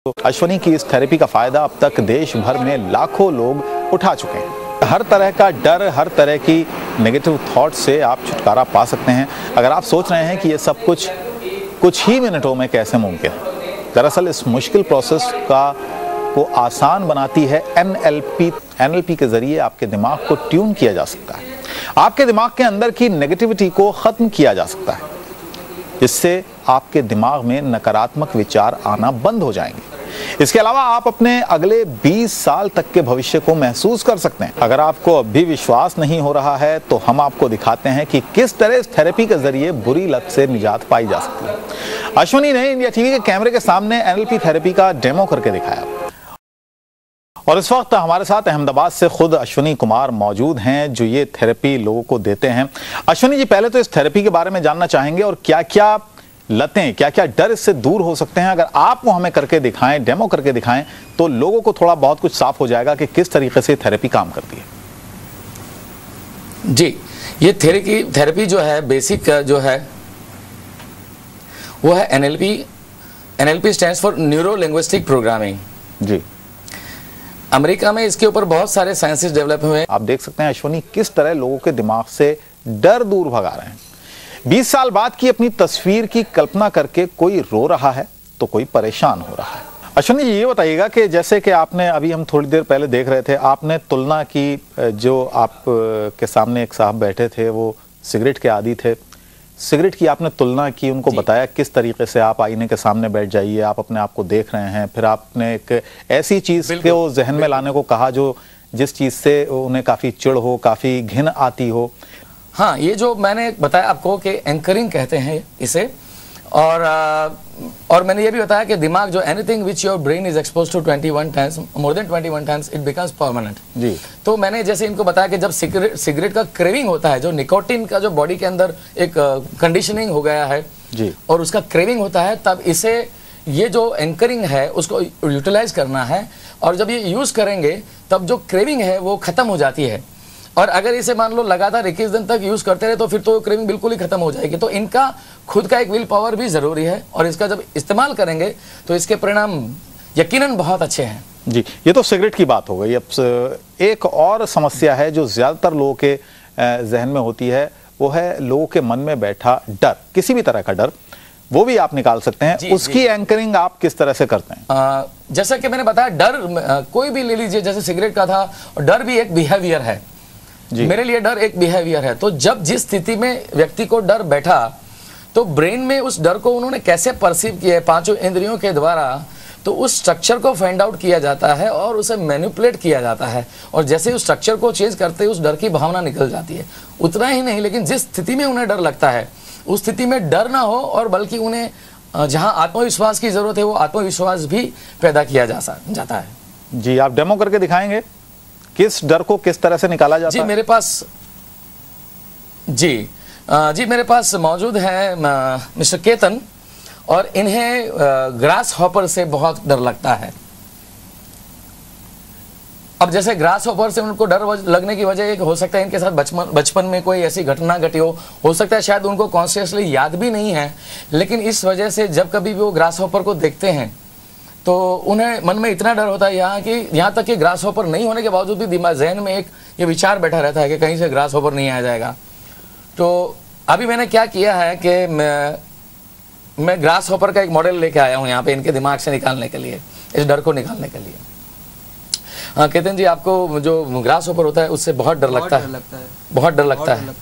अश्वनी की इस थेरेपी का फायदा अब तक देश भर में लाखों लोग उठा चुके हैं। हर तरह का डर, हर तरह की नेगेटिव थॉट से आप छुटकारा पा सकते हैं। अगर आप सोच रहे हैं कि ये सब कुछ ही मिनटों में कैसे मुमकिन है, दरअसल इस मुश्किल प्रोसेस को आसान बनाती है एनएलपी के जरिए आपके दिमाग को ट्यून किया जा सकता है। आपके दिमाग के अंदर की नेगेटिविटी को खत्म किया जा सकता है, जिससे आपके दिमाग में नकारात्मक विचार आना बंद हो जाएंगे। इसके अलावा आप अपने अगले 20 साल तक के भविष्य को महसूस कर सकते हैं। अगर आपको अब भी विश्वास नहीं हो रहा है तो हम आपको दिखाते हैं कि किस तरह इस थेरेपी के जरिए बुरी लत से निजात पाई जा सकती है। अश्वनी ने इंडिया टीवी के कैमरे के सामने एनएलपी थेरेपी का डेमो करके दिखाया और इस वक्त हमारे साथ अहमदाबाद से खुद अश्वनी कुमार मौजूद हैं, जो ये थेरेपी लोगों को देते हैं। अश्वनी जी, पहले तो इस थेरेपी के बारे में जानना चाहेंगे और क्या क्या लतें, क्या क्या डर इससे दूर हो सकते हैं। अगर आप वो हमें करके दिखाएं, डेमो करके दिखाएं, तो लोगों को थोड़ा बहुत कुछ साफ हो जाएगा कि किस तरीके से थेरेपी काम करती है। जी, ये थेरेपी जो है, बेसिक जो है वो है NLP stands for neuro linguistic programming. जी, अमेरिका में इसके ऊपर बहुत सारे साइंसेस डेवलप हुए हैं। आप देख सकते हैं अश्वनी किस तरह लोगों के दिमाग से डर दूर भगा रहे हैं। 20 साल बाद की अपनी तस्वीर की कल्पना करके कोई रो रहा है तो कोई परेशान हो रहा है। अश्वनी जी, ये बताइएगा कि जैसे कि आपने अभी, हम थोड़ी देर पहले देख रहे थे, आपने तुलना की, जो आप के सामने एक साहब बैठे थे वो सिगरेट के आदी थे, सिगरेट की आपने तुलना की, उनको बताया किस तरीके से आप आईने के सामने बैठ जाइए, आप अपने आप को देख रहे हैं, फिर आपने एक ऐसी चीज को जहन में लाने को कहा जो जिस चीज से उन्हें काफी चिढ़ हो, काफी घिन आती हो। हाँ, ये जो मैंने बताया आपको कि एंकरिंग कहते हैं इसे, और मैंने ये भी बताया कि दिमाग जो anything which your brain is expose to 21 times, more than 21 times, it becomes permanent. जी, तो मैंने जैसे इनको बताया कि जब सिगरेट का क्रेविंग होता है, जो निकोटिन का जो बॉडी के अंदर एक कंडीशनिंग हो गया है जी, और उसका क्रेविंग होता है, तब इसे, ये जो एंकरिंग है उसको यूटिलाइज करना है, और जब ये यूज करेंगे तब जो क्रेविंग है वो खत्म हो जाती है। और अगर इसे मान लो लगातार 21 दिन तक यूज करते रहे तो फिर तो क्रेविंग बिल्कुल ही खत्म हो जाएगी। तो इनका खुद का एक विल पावर भी जरूरी है, और इसका जब इस्तेमाल करेंगे तो इसके परिणाम यकीनन बहुत अच्छे हैं। जी, ये तो सिगरेट की बात हो गई। अब एक और समस्या है जो ज्यादातर लोगों के जहन में होती है, वो है लोगों के मन में बैठा डर, किसी भी तरह का डर, वो भी आप निकाल सकते हैं। उसकी एंकरिंग आप किस तरह से करते हैं? जैसा कि मैंने बताया, डर कोई भी ले लीजिए, जैसे सिगरेट का था, और डर भी एक बिहेवियर है। मेरे लिए डर एक बिहेवियर है। तो जब जिस स्थिति में व्यक्ति को डर बैठा, तो ब्रेन में उस डर को उन्होंने कैसे परसीव किया है पांचों इंद्रियों के द्वारा, तो उस स्ट्रक्चर को फाइंड आउट किया जाता है और उसे मैनिपुलेट किया जाता है, और जैसे उस स्ट्रक्चर को चेंज करते उस डर की भावना निकल जाती है। उतना ही नहीं, लेकिन जिस स्थिति में उन्हें डर लगता है उस स्थिति में डर ना हो, और बल्कि उन्हें जहां आत्मविश्वास की जरूरत है वो आत्मविश्वास भी पैदा किया जाता है। जी, आप डेमो करके दिखाएंगे किस डर को किस तरह से निकाला जाता है? जी, मेरे पास मौजूद है मिस्टर केतन, और इन्हें ग्रास हॉपर से बहुत डर लगता है। अब जैसे ग्रास हॉपर से उनको डर लगने की वजह एक हो सकता है इनके साथ बचपन में कोई ऐसी घटना घटी हो सकता है शायद उनको कॉन्शियसली याद भी नहीं है, लेकिन इस वजह से जब कभी भी वो ग्रास हॉपर को देखते हैं तो उन्हें मन में इतना डर होता है यहाँ तक कि ग्रास हॉपर नहीं होने के बावजूद भी दिमाग जहन में एक ये विचार बैठा रहता है कि कहीं से ग्रास हॉपर नहीं आ जाएगा। तो अभी मैंने क्या किया है कि मैं ग्रास हॉपर का एक मॉडल लेके आया हूँ यहाँ पे इनके दिमाग से निकालने के लिए, इस डर को निकालने के लिए। हाँ केतन जी, आपको जो ग्रास हॉपर होता है उससे बहुत डर लगता है? बहुत डर लगता है।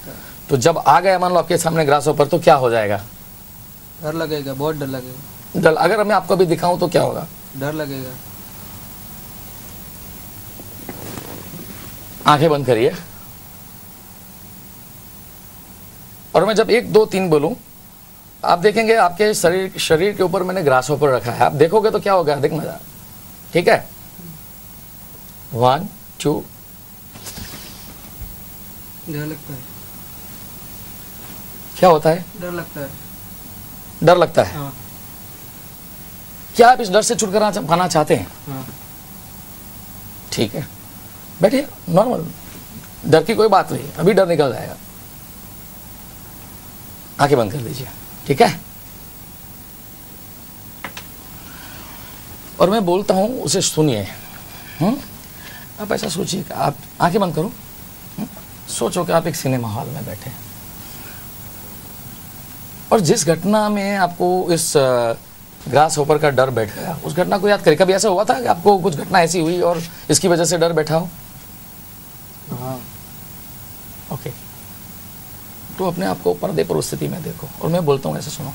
तो जब आ गया मान लो आपके सामने ग्रास हॉपर, तो क्या हो जाएगा? डर लगेगा, बहुत डर लगेगा। डर, अगर मैं आपको अभी दिखाऊं तो क्या होगा? डर लगेगा। आंखें बंद करिए, और मैं जब 1 2 3 बोलूं, आप देखेंगे आपके शरीर के ऊपर मैंने ग्रास हॉपर रखा है। आप देखोगे तो क्या होगा, देख मजा। ठीक है, 1 2। डर लगता है। क्या होता है? डर लगता है। डर लगता है। हाँ। क्या आप इस डर से छुटकारा पाना चाहते हैं? हाँ। ठीक है, बैठिए, नॉर्मल, डर की कोई बात नहीं, अभी डर निकल जाएगा। आंखें बंद कर लीजिए, ठीक है। और मैं बोलता हूँ उसे सुनिए। आप ऐसा सोचिए कि आप आंखें बंद करो, सोचो कि आप एक सिनेमा हॉल में बैठे हैं और जिस घटना में आपको इस ग्रास होपर का डर बैठ गया, उस घटना को याद करें। कभी ऐसा हुआ था कि आपको कुछ घटना ऐसी हुई और इसकी वजह से डर बैठा हो? हाँ। ओके, तो अपने आप को पर्दे पर उस स्थिति में देखो और मैं बोलता हूँ ऐसे सुनो।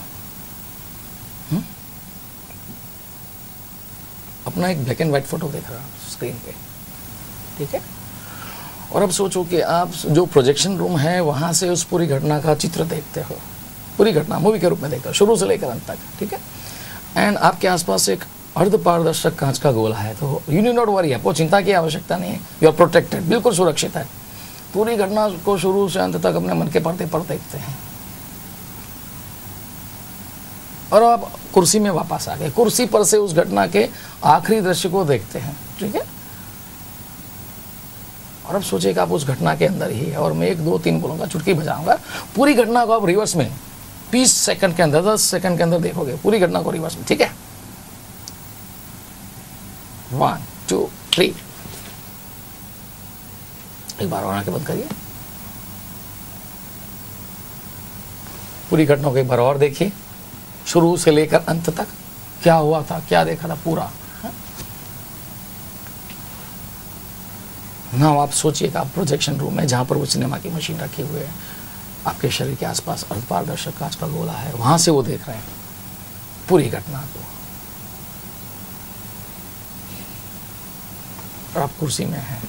अपना एक ब्लैक एंड व्हाइट फोटो देख रहा हूँ स्क्रीन पे, ठीक है? और अब सोचो कि आप जो प्रोजेक्शन रूम है वहां से उस पूरी घटना का चित्र देखते हो, पूरी घटना मूवी के रूप में देखते हो शुरू से लेकर अंत तक, ठीक है? एंड आपके आसपास एक अर्ध पारदर्शक कांच का गोला है, तो यू नीड नॉट वरी, आपको चिंता की आवश्यकता नहीं है, यू आर प्रोटेक्टेड, बिल्कुल सुरक्षित है। पूरी घटना को शुरू से अंत तक अपने मन के पर्दे पर देखते हैं और आप कुर्सी में वापस आ गए, कुर्सी पर से उस घटना के आखिरी दृश्य को देखते हैं, ठीक है? और अब सोचिए कि आप उस घटना के अंदर ही है और मैं 1 2 3 बोलूंगा, चुटकी बजाऊंगा, पूरी घटना को आप रिवर्स में 20 सेकंड के अंदर, 10 सेकंड के अंदर देखोगे पूरी घटना को रिवर्स में, ठीक है? 1 2 3, एक बार और आंखें बंद करिए, पूरी घटना को एक बार और देखिए, शुरू से लेकर अंत तक क्या हुआ था, क्या देखा था पूरा। ना आप सोचिए कि आप प्रोजेक्शन रूम में, जहां पर वो सिनेमा की मशीन रखी हुई है, आपके शरीर के आसपास अर्धपारदर्शक कांच का गोला है, वहां से वो देख रहे हैं पूरी घटना को और आप कुर्सी में हैं,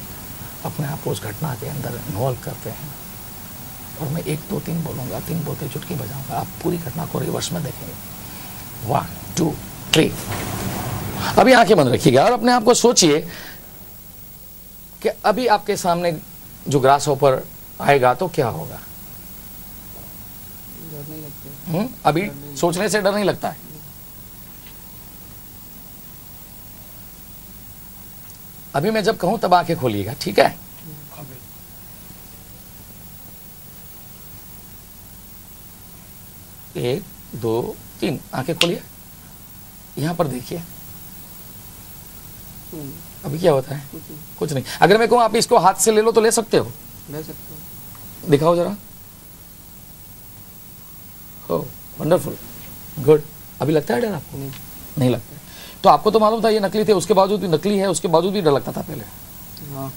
अपने आप को उस घटना के अंदर इन्वॉल्व करते हैं और मैं 1 2 3 बोलूंगा, 3 बोलते चुटकी बजाऊंगा, आप पूरी घटना को रिवर्स में देखेंगे। 1 2 3। अभी आंखें बंद रखिएगा और अपने आप को सोचिए कि अभी आपके सामने जो ग्रास होपर आएगा तो क्या होगा? डर नहीं लगता। अभी सोचने से डर नहीं लगता है? अभी मैं जब कहूं तब आंखें खोलिएगा, ठीक है? एक 2 3, आंखें खोलिए, यहां पर देखिए अभी क्या होता है? कुछ नहीं। अगर मैं कहूं आप इसको हाथ से ले लो तो ले सकते हो? ले सकते हो। दिखाओ जरा। हो, वंडरफुल, गुड। अभी लगता है डर आपको? नहीं लगता है। तो आपको तो मालूम था ये नकली थे, उसके बावजूद भी नकली है, उसके बावजूद भी डर लगता था पहले। हाँ।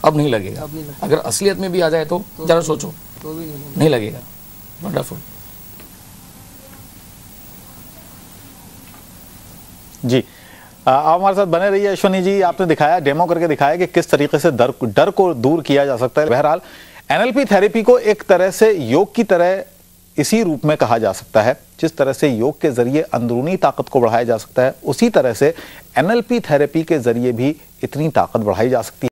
अब नहीं लगेगा। अब नहीं लगता। अगर असलियत में भी आ जाए तो जरा सोचो, तो भी नहीं लगेगा। वंडरफुल। जी, आप हमारे साथ बने रहिए। अश्वनी जी, आपने दिखाया, डेमो करके दिखाया कि किस तरीके से डर को दूर किया जा सकता है। बहरहाल एनएलपी थेरेपी को एक तरह से योग की तरह इसी रूप में कहा जा सकता है। जिस तरह से योग के जरिए अंदरूनी ताकत को बढ़ाया जा सकता है, उसी तरह से एनएलपी थेरेपी के जरिए भी इतनी ताकत बढ़ाई जा सकती है।